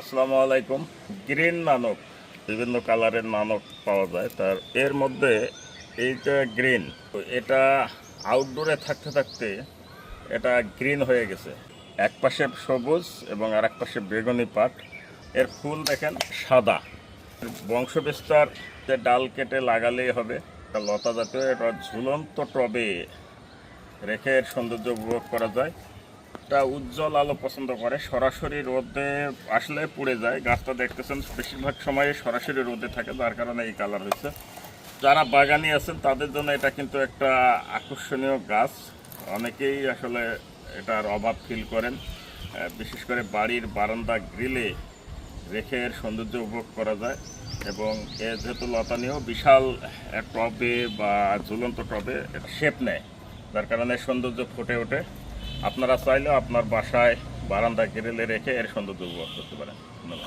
আসসালামু আলাইকুম। গ্রিন নানক, বিভিন্ন কালারের নানক পাওয়া যায়। তার এর মধ্যে এইটা গ্রিন, এটা আউটডোরে থাকতে থাকতে এটা গ্রিন হয়ে গেছে। এক পাশে সবুজ এবং আর এক পাশে বেগুনি পাট। এর ফুল দেখেন সাদা। বংশ বিস্তার যে ডাল কেটে লাগালেই হবে। এটা লতা জাতীয়, এটা ঝুলন্ত টবে রেখে এর সৌন্দর্য উপভোগ করা যায়। এটা উজ্জ্বল আলো পছন্দ করে, সরাসরি রোদে আসলে পুড়ে যায়। গাছটা দেখতেছেন বেশিরভাগ সময় সরাসরি রোদে থাকে, যার কারণে এই কালার হয়েছে। যারা বাগানি আছেন তাদের জন্য এটা কিন্তু একটা আকর্ষণীয় গাছ। অনেকেই আসলে এটার অভাব ফিল করেন, বিশেষ করে বাড়ির বারান্দা গ্রিলে রেখে এর সৌন্দর্য উপভোগ করা যায়। এবং এর যেহেতু লতানীয়, বিশাল এক টবে বা ঝুলন্ত টবে এটা শেপ নেয়, যার কারণে সৌন্দর্য ফুটে ওঠে। আপনারা চাইলেও আপনার বাসায় বারান্দা গ্রিলে রেখে এর সৌন্দর্য উপভোগ করতে পারেন। ধন্যবাদ।